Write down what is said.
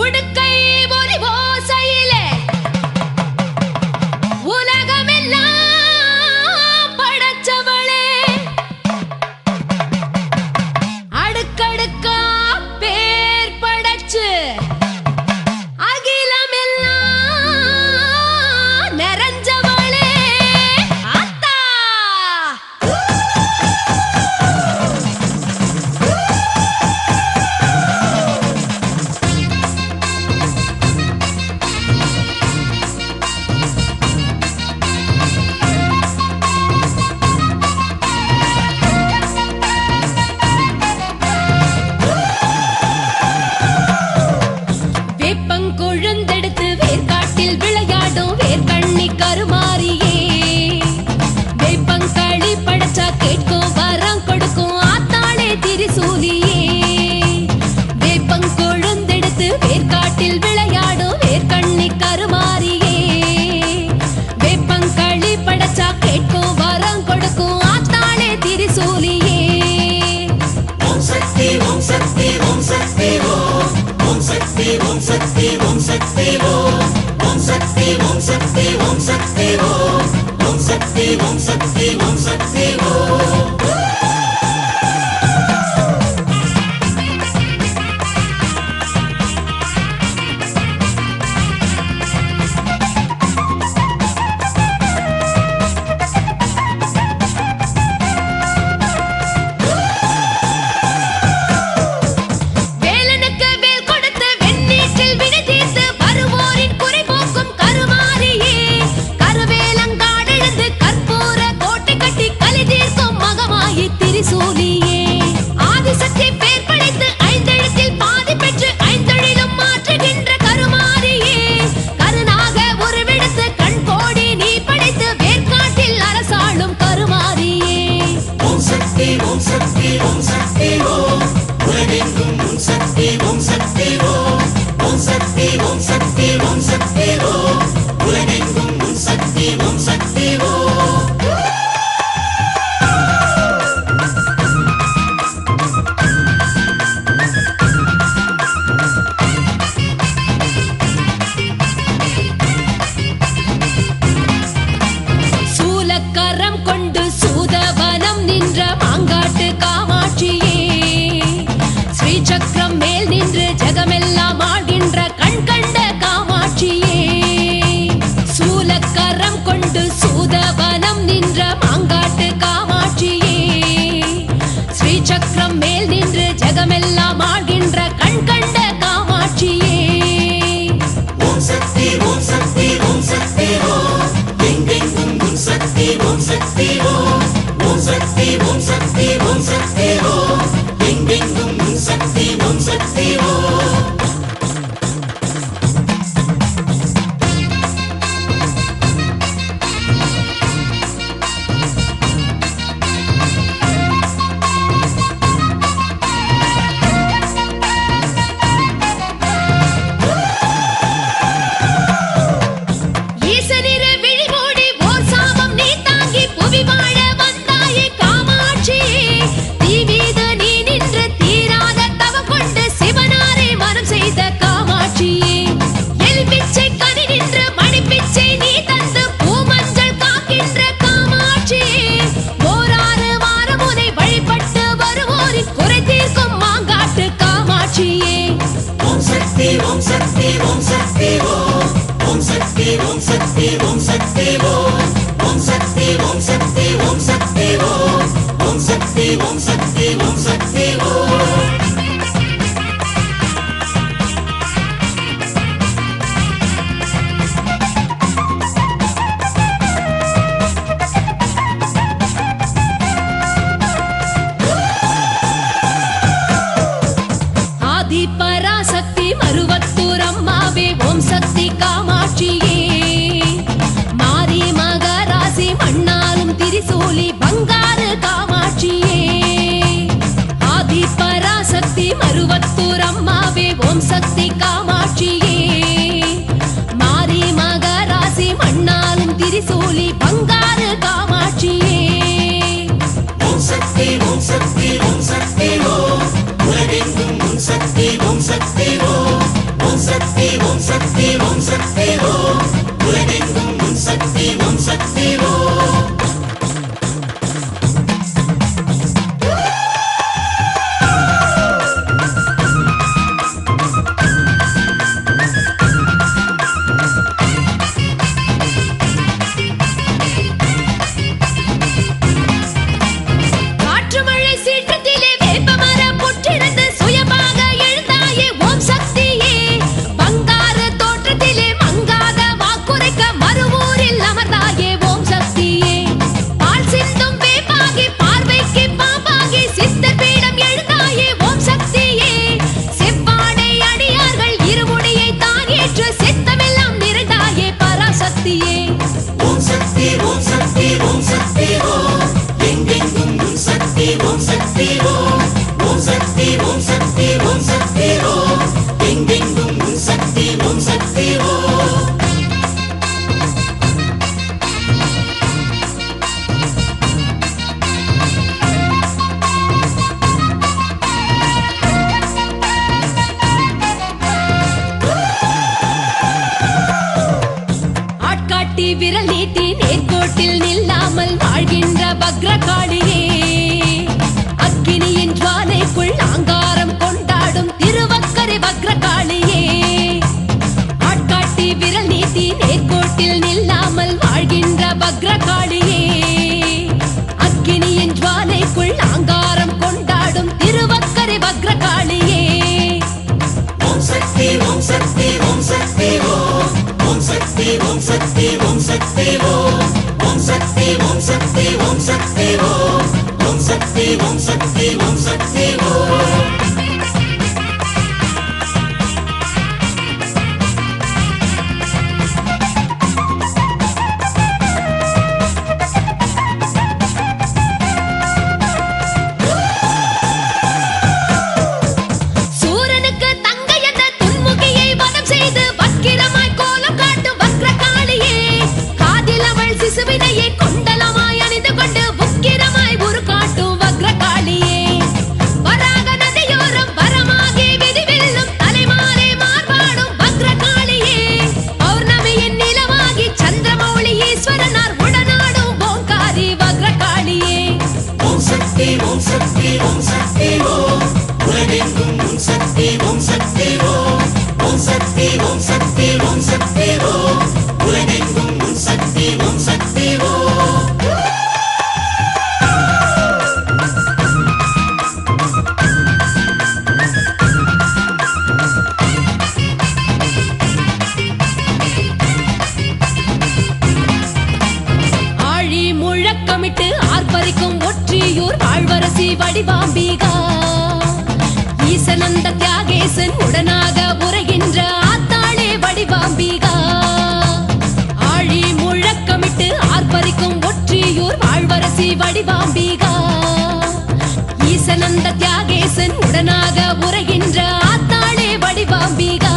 உடுக்கை ஒலி ஓசையிலே உலகமெல்லாம் படைச்சவளே, அடுக்கடுக்கா பேர் படைச்சு அகிலமெல்லாம் நிறைஞ்சவளே ஆத்தா. வேப்பங்கொழுந்தெடுத்து வேர்காட்டில் விளையாடும் வேர்க்கண்ணி கருமாரியே, வேப்பங்களி படைச்சா கேட்கும் வரம் கொடுக்கும் ஆத்தாளே திரிசூலியே. வேப்பங்கொழுந்தெடுத்து வேர்காட்டில் விளையாடும் வேர்க்கண்ணி கருமாரியே, வேப்பங்களி படைச்சா கேட்கும் வரம் கொடுக்கும் ஆத்தாளே திரிசூலியே. ஓம் சக்தி ஓம் சக்தி ஓம் சக்தி ஓம் ஓம் சக்தி ஓம் சக்தி ஓம் சக்தி ஓம் ஓம் சக்தி ஓம் சக்தி ஓம் சக்தி ஓம் ஓம் சக்தி ஓம் சக்தி ஓம் சக்தி ஓம். வேலனுக்கு வேல் கொடுத்து வெண்ணீற்றில் வினை தீர்த்து வருவோரின் குறை போக்கும் கருமாரியே, கருவேலங்காடெழுந்து கற்பூர கோட்டை கட்டி கலி தீர்க்கும் மகமாயி திரிசூலியே. ஆதிசக்தி பேர் படைத்து ஐந்தெழுத்தில் பாதி பெற்று ஐந்தொழிலும் மாற்றுகின்ற கருமாரியே, கருணாக உருவெடுத்து கண் கோடி நீ படைத்து வேர்க்காட்டில் அரசாளும் கருமாரியே. ஓம் சக்தி ஓம் சக்தி ஓம் சக்தி ஓம் உலகெங்கும் உன் சக்தி ஓம் சக்தி ஓம் ஓம் சக்தி ஓம் சக்தி ஓம் சக்தி ஓம் உலகெங்கும் உன் சக்தி ஓம் சக்தி ஓம். சூலக்கரம் கொண்டு சூதவனம் நின்ற மாங்காட்டு காமாட்சியே, ஸ்ரீசக்கரம் மேல் நின்று ஜகமெல்லாம் ஆகின்ற கண் கண்ட காமாட்சியே. சூலக்கரம் கொண்டு சூதவனம் நின்ற மாங்காட்டு காமாட்சியே, ஸ்ரீசக்கரம் மேல் நின்று ஜகமெல்லாம் ஆகின்ற கண் கண்ட காமாட்சியே. ஓம் சக்தி ஓம் சக்தி ஓம் சக்தி ஓம் எங்கெங்கும் உன் சக்தி ஓம் சக்தி ஓம் ஓம் சக்தி ஓம் சக்தி ஓம் சக்தி ஓம் எங்கெங்கும் உன் சக்தி ஓம் சக்தி ஓம். ஈசனிரு விழி மூடி ஓர் சாபம் நீ தாங்கி புவி வாழ வந்தாயே காமாட்சியே, தீ மீது நீ நின்று தீராத தவம் கொண்டு சிவனாரே மனம் செய்த காமாட்சியே. எல்பிச்சை கனி நின்று மணிப்பிச்சை நீ தந்து பூமஞ்சள் காக்கின்ற காமாட்சியே, ஓராறு வாரம் உனை வழிபட்டு வருவோரின் குறை தீர்க்கும் மாங்காட்டு காமாட்சியே. ஓம் சக்தி ஓம் சக்தி ஓம் சக்தி ஓம் ஓம் சக்தி ஓம் சக்தி ஓம் சக்தி ஓம் ஓம் சக்தி ஓம் சக்தி ஓம் சக்தி ஓம் ஓம் சக்தி ஓம் சக்தி ஓம் சக்தி ஓம். ஆதி பராசக்தி மருவத்தூர் அம்மாவே ஓம் சக்தி காமாட்சியே, மாரி மகராசி மண்ணாலும் திரிசூலி பங்காரு காமாட்சியே. ஆதி பராசக்தி மருவத்தூர் அம்மாவே ஓம் சக்தி காமாட்சியே, மாரி மகராசி மண்ணாலும் திரிசூலி பங்காரு காமாட்சியே. ஓம் சக்தி ஓம் சக்தி ஓம் சக்தி ஓம் உலகெங்கும் உன் சக்தி ஓம் சக்தி ஓம் ஓம் சக்தி விரல் நீட்டி நேர்கோட்டில் நில்லாமல் வாழ்கின்ற பக்ரகாளியே அக்கினியின் ஜுவாலைக்குள் ஆங்காரம் கொண்டாடும் திருவக்கரை பக்ரகாளியே ஆட்காட்டி விரல் நீட்டி நேர்கோட்டில் நில்லாமல் வாழ்கின்ற பக்ரகாளியே அக்கினியின் ஜுவாலைக்குள் ஆங்காரம் கொண்டாடும் திருவக்கரை பக்ரகாளியே ஓம் சக்தி ஓம் சக்தி ஓம் சக்தி ஓம் ஓம் சக்தி ஓம் சக்தி ஓம் சக்தி ஓம் ஓம் சக்தி ஓம் சக்தி ஓம் சக்தி ஓம் ஓம் சக்தி ஓம் சக்தி ஓம் சக்தி ஓம் சூரனுக்கு தங்கை என்ற துன்முகியை வதம் செய்து வக்கிரமாய் கோலம் காட்டும் வக்ரகாளியே காதில் அவள் சிசுவினையே கொண்டலமாய் அணிந்து கொண்டு உக்கிரமாய் உரு காட்டும் வக்ரகாளியே வராக நதியோரம் வரமாகி விதிவெல்லும் தலைமாறே மார்பாடும் வக்ரகாளியே பௌர்ணமியின் நிலவாகி சந்திரமௌழி ஈஸ்வரனார் உடனாடும் ஓங்காரி வக்ரகாளியே ஓம் சக்தி ஓம் சக்தி ஓம் சக்தி ஓம் உலகெங்கும் உன் சக்தி ஓம் சக்தி ஓம் ஓம் சக்தி ஓம் சக்தி ஓம் சக்தி ஓம் உலகெங்கும் உன் சக்தி ஓம் சக்தி ஓம் ஆழி முழக்கமிட்டு ஆர்ப்பரிக்கும் ஒற்றியூர் வாழ்வரசி வடிவாம்பிகா ஈசனந்த தியாகேசன் உடனாக உரைகின்ற ஆத்தாளே வடிவாம்பிகா ஆழி முழக்கமிட்டு ஆர்ப்பரிக்கும் ஒற்றியூர் வாழ்வரசி வடிவாம்பிகா ஈசனந்த தியாகேசன் உடனாக உரைகின்ற ஆத்தாளே வடிவாம்பிகா